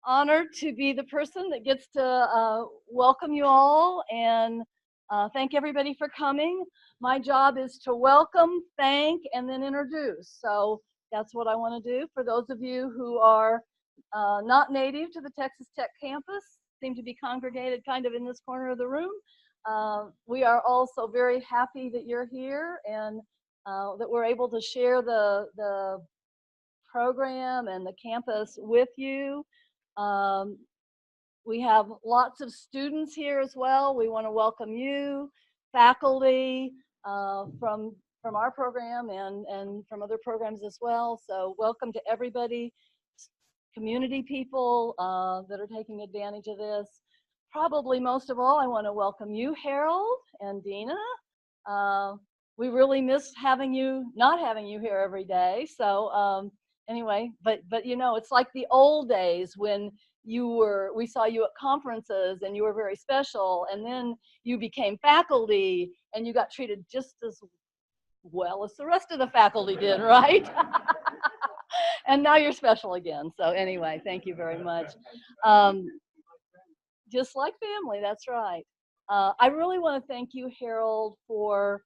honored to be the person that gets to welcome you all and thank everybody for coming. My job is to welcome, thank, and then introduce. So that's what I want to do. For those of you who are not native to the Texas Tech campus, seem to be congregated kind of in this corner of the room, we are also very happy that you're here and that we're able to share the program and the campus with you. We have lots of students here as well. We want to welcome you, faculty from our program and from other programs as well. So welcome to everybody, community people that are taking advantage of this. Probably most of all, I want to welcome you, Harold and Dina. We really miss not having you here every day. So anyway, but you know, it's like the old days when we saw you at conferences and you were very special, and then you became faculty and you got treated just as well as the rest of the faculty did, right? And now you're special again. So anyway, thank you very much. Just like family, that's right. I really want to thank you, Harold, for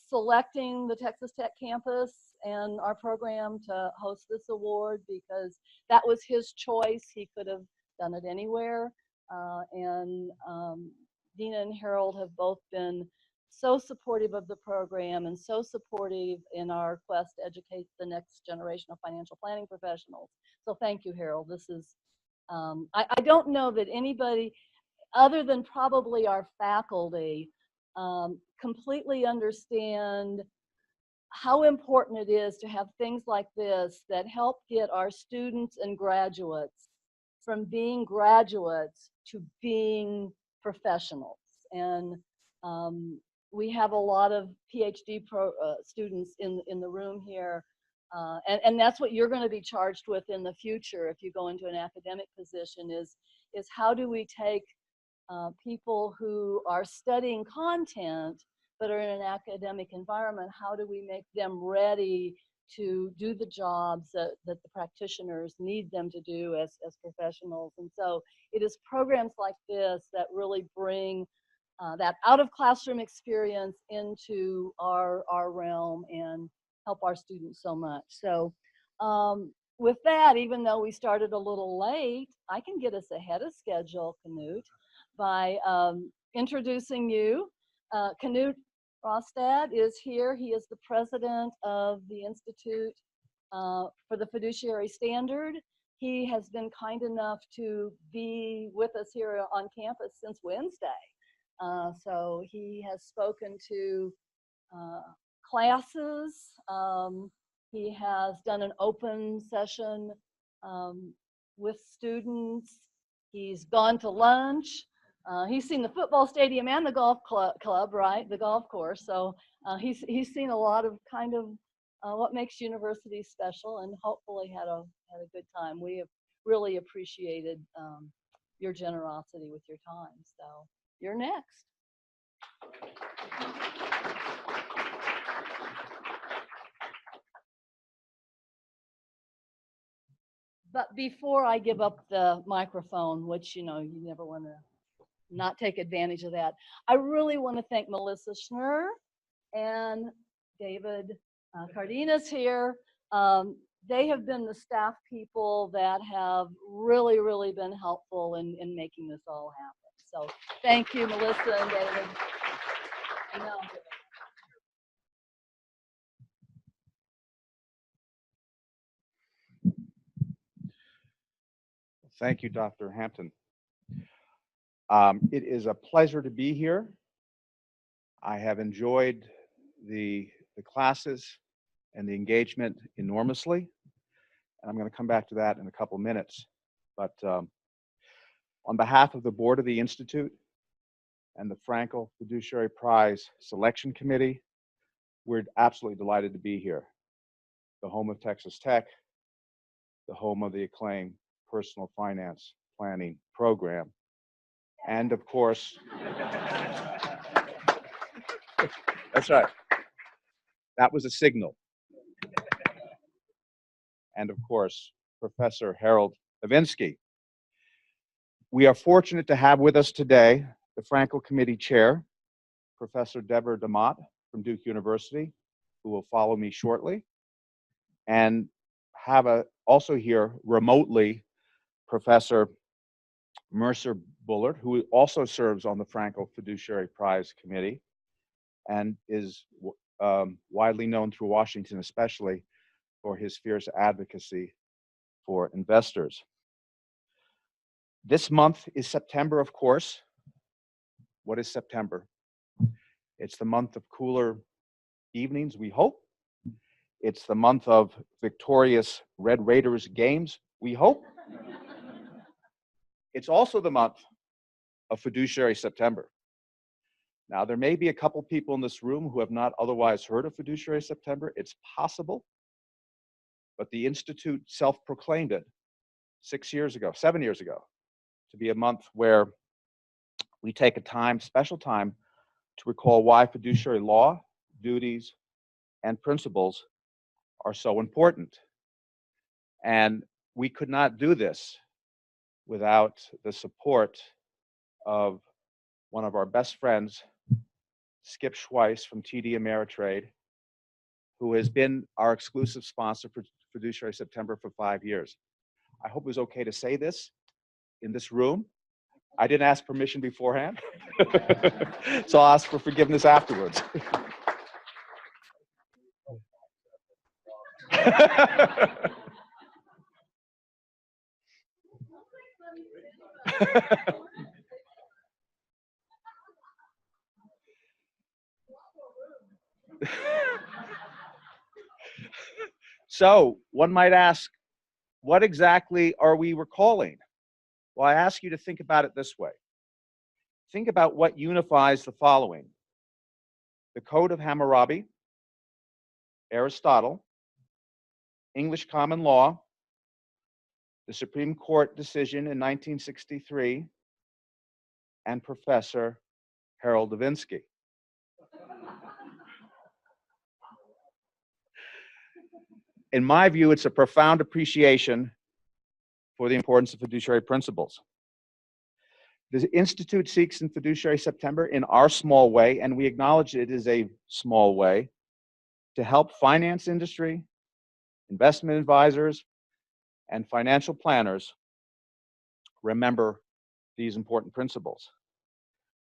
selecting the Texas Tech campus and our program to host this award, because that was his choice. He could have done it anywhere. And Dina and Harold have both been so supportive of the program and so supportive in our quest to educate the next generation of financial planning professionals. So thank you, Harold. This is, I don't know that anybody other than probably our faculty completely understand how important it is to have things like this that help get our students and graduates from being graduates to being professionals. And we have a lot of PhD students in the room here. And that's what you're going to be charged with in the future if you go into an academic position is how do we take people who are studying content but are in an academic environment, how do we make them ready to do the jobs that the practitioners need them to do as professionals? And so it is programs like this that really bring that out of classroom experience into our realm and help our students so much. So with that, even though we started a little late, I can get us ahead of schedule, Knut, by introducing you. Knut Rostad is here. He is the president of the Institute for the Fiduciary Standard. He has been kind enough to be with us here on campus since Wednesday. So he has spoken to classes. He has done an open session with students. He's gone to lunch. He's seen the football stadium and the golf club, right? The golf course. So he's seen a lot of kind of what makes universities special, and hopefully had a good time. We have really appreciated your generosity with your time. So you're next. But before I give up the microphone, which, you know, you never want to not take advantage of that, I really want to thank Melissa Schnur and David Cardenas here. They have been the staff people that have really, really been helpful in making this all happen. So thank you, Melissa and David. Thank you, Dr. Hampton. It is a pleasure to be here. I have enjoyed the classes and the engagement enormously, and I'm going to come back to that in a couple minutes. But on behalf of the board of the Institute and the Frankel Fiduciary Prize Selection Committee, we're absolutely delighted to be here. The home of Texas Tech, the home of the acclaimed Personal Finance Planning Program, and of course, that's right, that was a signal. And of course, Professor Harold Levinsky, We are fortunate to have with us today the Frankel Committee Chair, Professor Deborah DeMott from Duke University, who will follow me shortly, and have also here remotely Professor Mercer Bullard, who also serves on the Frankel Fiduciary Prize Committee and is widely known through Washington, especially for his fierce advocacy for investors. This month is September, of course. What is September? It's the month of cooler evenings, we hope. It's the month of victorious Red Raiders games, we hope. It's also the month of Fiduciary September. Now, there may be a couple people in this room who have not otherwise heard of Fiduciary September. It's possible, but the Institute self-proclaimed it 7 years ago, to be a month where we take a time, special time, to recall why fiduciary law, duties, and principles are so important. And we could not do this without the support of one of our best friends, Skip Schweiss from TD Ameritrade, who has been our exclusive sponsor for Fiduciary September for 5 years. I hope it was okay to say this in this room. I didn't ask permission beforehand, so I'll ask for forgiveness afterwards. So one might ask, what exactly are we recalling? Well, I ask you to think about it this way. Think about what unifies the following: the Code of Hammurabi, Aristotle, English common law, the Supreme Court decision in 1963, and Professor Harold Levinsky. In my view, it's a profound appreciation for the importance of fiduciary principles. The Institute seeks in Fiduciary September, in our small way, and we acknowledge it is a small way, to help finance industry, investment advisors, and financial planners remember these important principles.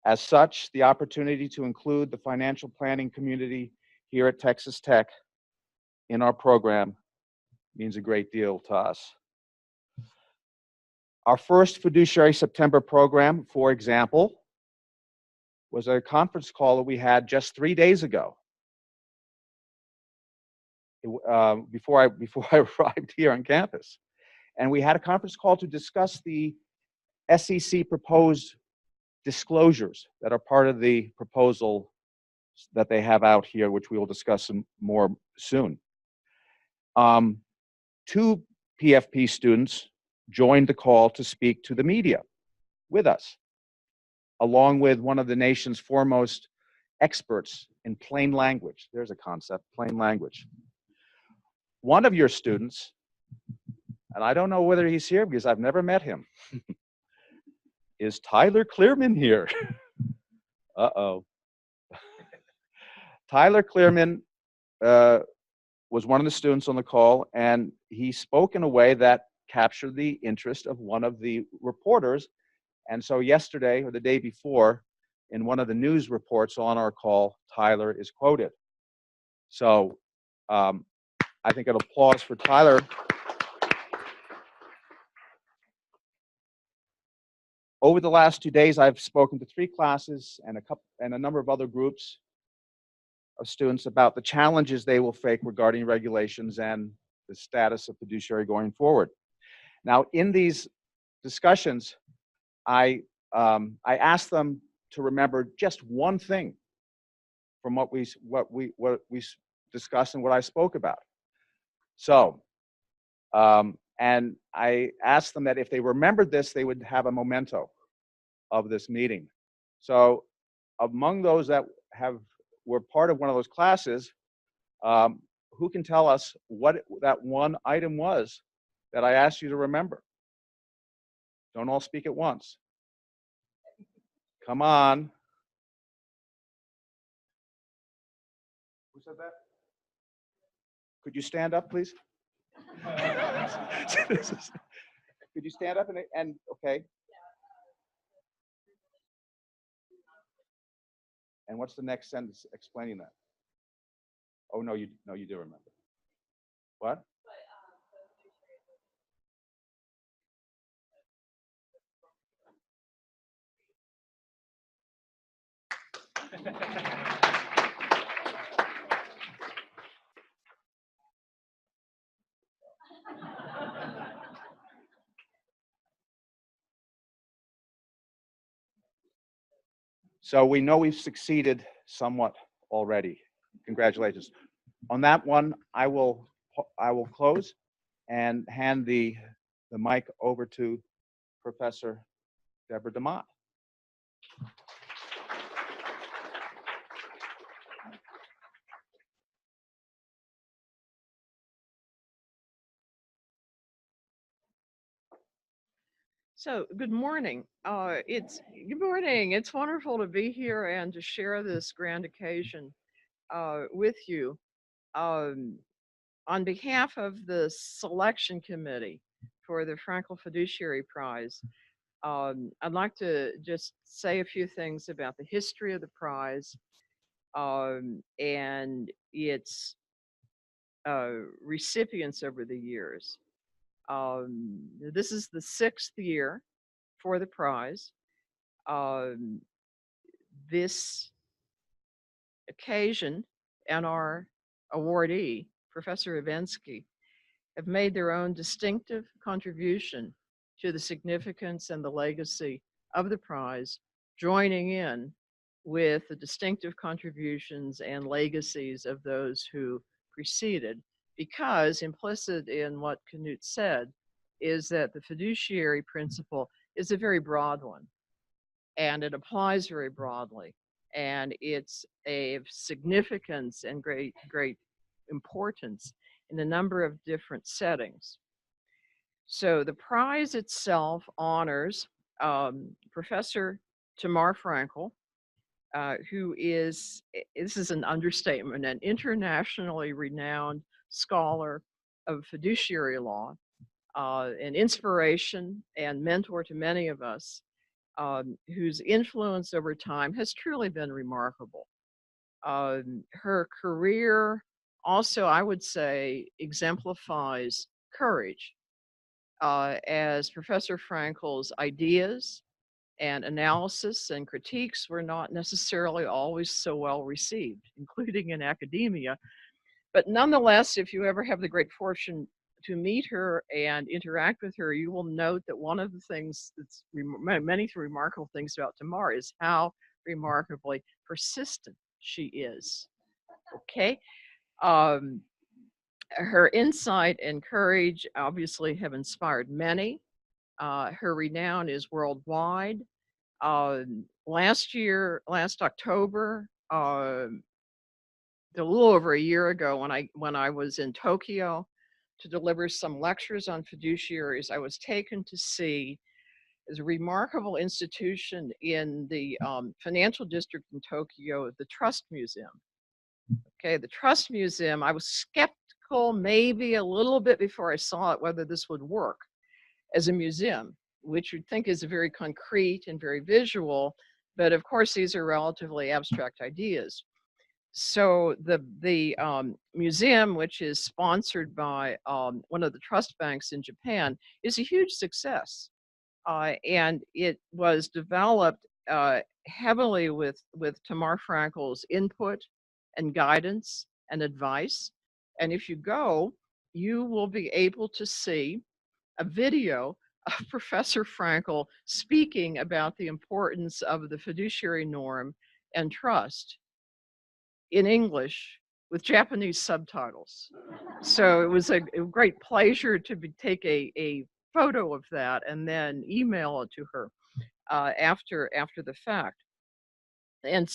As such, the opportunity to include the financial planning community here at Texas Tech in our program means a great deal to us. Our first Fiduciary September program, for example, was a conference call that we had just 3 days ago, before I arrived here on campus. And we had a conference call to discuss the SEC proposed disclosures that are part of the proposal that they have out here, which we will discuss some more soon. 2 PFP students joined the call to speak to the media with us, along with one of the nation's foremost experts in plain language. There's a concept, plain language. One of your students, and I don't know whether he's here because I've never met him, is Tyler Clearman here? Uh-oh. Tyler Clearman was one of the students on the call, and he spoke in a way that captured the interest of one of the reporters. And so yesterday, or the day before, in one of the news reports on our call, Tyler is quoted. So I think an applause for Tyler. Over the last 2 days, I've spoken to 3 classes and a number of other groups of students about the challenges they will face regarding regulations and the status of fiduciary going forward. Now, in these discussions, I asked them to remember just one thing from what we discussed and what I spoke about. So, and I asked them that if they remembered this, they would have a memento of this meeting. So, among those that were part of one of those classes, who can tell us what that one item was that I asked you to remember? Don't all speak at once. Come on. Who said that? Could you stand up, please? Could you stand up and okay. And what's the next sentence explaining that? Oh, no, you do remember. What? So we know we've succeeded somewhat already. Congratulations. On that one, I will close and hand the mic over to Professor Deborah DeMott. So, good morning. Good morning. It's wonderful to be here and to share this grand occasion with you. On behalf of the selection committee for the Frankel Fiduciary Prize, I'd like to just say a few things about the history of the prize and its recipients over the years. This is the 6th year for the prize. This occasion and our awardee, Professor Ivensky, have made their own distinctive contribution to the significance and the legacy of the prize, joining in with the distinctive contributions and legacies of those who preceded, because implicit in what Knut said is that the fiduciary principle is a very broad one, and it applies very broadly, and it's a significance and great importance in a number of different settings. So the prize itself honors Professor Tamar Frankel, who is, this is an understatement, an internationally renowned scholar of fiduciary law, an inspiration and mentor to many of us, whose influence over time has truly been remarkable. Her career also, I would say, exemplifies courage, as Professor Frankel's ideas and analysis and critiques were not necessarily always so well received, including in academia. But nonetheless, if you ever have the great fortune to meet her and interact with her, you will note that one of the things that's many remarkable things about Tamar is how remarkably persistent she is. Okay. Her insight and courage obviously have inspired many. Her renown is worldwide. Last October, a little over a year ago, when I was in Tokyo to deliver some lectures on fiduciaries, I was taken to see is a remarkable institution in the financial district in Tokyo, the Trust Museum. Okay, the Trust Museum, I was skeptical maybe a little bit before I saw it whether this would work as a museum, which you'd think is very concrete and very visual, but of course these are relatively abstract ideas. So the museum, which is sponsored by one of the trust banks in Japan, is a huge success. And it was developed heavily with Tamar Frankel's input and guidance and advice. And if you go, you will be able to see a video of Professor Frankel speaking about the importance of the fiduciary norm and trust in English with Japanese subtitles. So it was a great pleasure to take a photo of that and then email it to her after the fact. And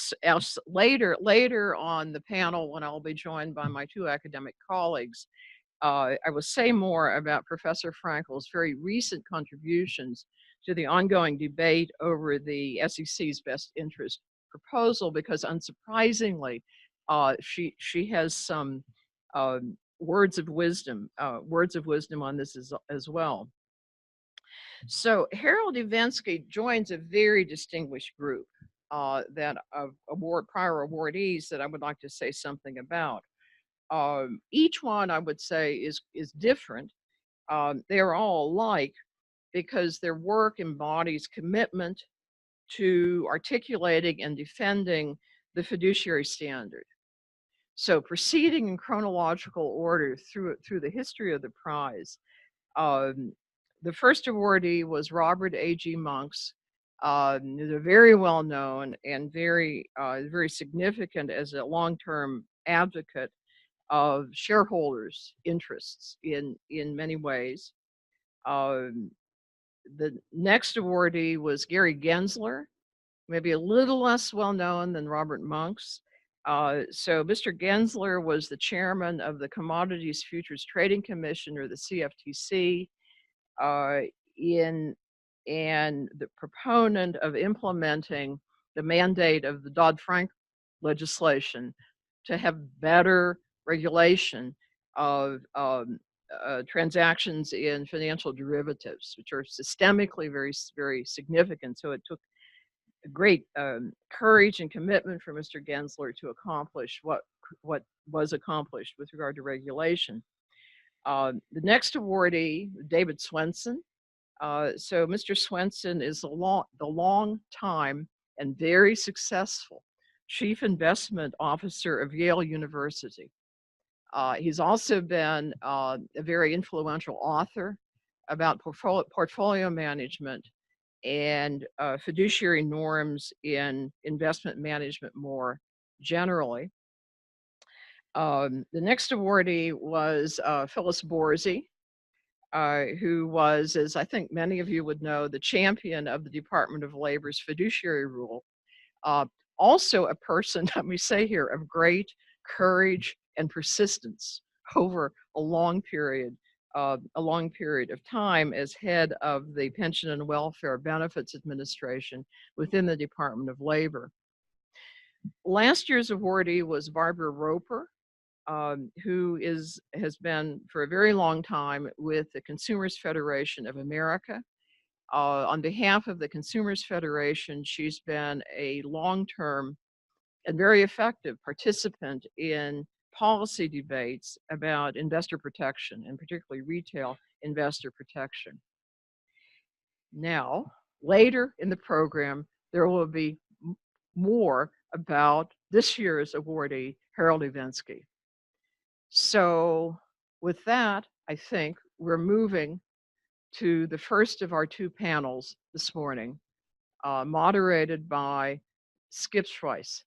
later on the panel, when I'll be joined by my two academic colleagues, I will say more about Professor Frankel's very recent contributions to the ongoing debate over the SEC's best interest proposal, because unsurprisingly, she has some words of wisdom on this as well. So Harold Ivensky joins a very distinguished group that of prior awardees that I would like to say something about. Each one, I would say, is different. They are all alike because their work embodies commitment to articulating and defending the fiduciary standard. So proceeding in chronological order through the history of the prize, the first awardee was Robert A.G. Monks, who's a very well known and very significant as a long-term advocate of shareholders' interests in many ways. The next awardee was Gary Gensler, maybe a little less well known than Robert Monks. So Mr. Gensler was the chairman of the Commodities Futures Trading Commission, or the CFTC, and the proponent of implementing the mandate of the Dodd-Frank legislation to have better regulation of transactions in financial derivatives, which are systemically very, very significant. So it took great courage and commitment for Mr. Gensler to accomplish what was accomplished with regard to regulation. The next awardee, David Swenson. So Mr. Swenson is the long time and very successful Chief Investment Officer of Yale University. He's also been a very influential author about portfolio management and fiduciary norms in investment management more generally. The next awardee was Phyllis Borsey, who was, as I think many of you would know, the champion of the Department of Labor's fiduciary rule. Also a person, let me say here, of great courage and persistence over a long period of time as head of the Pension and Welfare Benefits Administration within the Department of Labor. Last year's awardee was Barbara Roper, who has been for a very long time with the Consumers Federation of America. On behalf of the Consumers Federation, she's been a long-term and very effective participant in policy debates about investor protection, and particularly retail investor protection. Now, later in the program, there will be more about this year's awardee, Harold Ivensky. So with that, I think we're moving to the first of our two panels this morning, moderated by Skip Schweiss.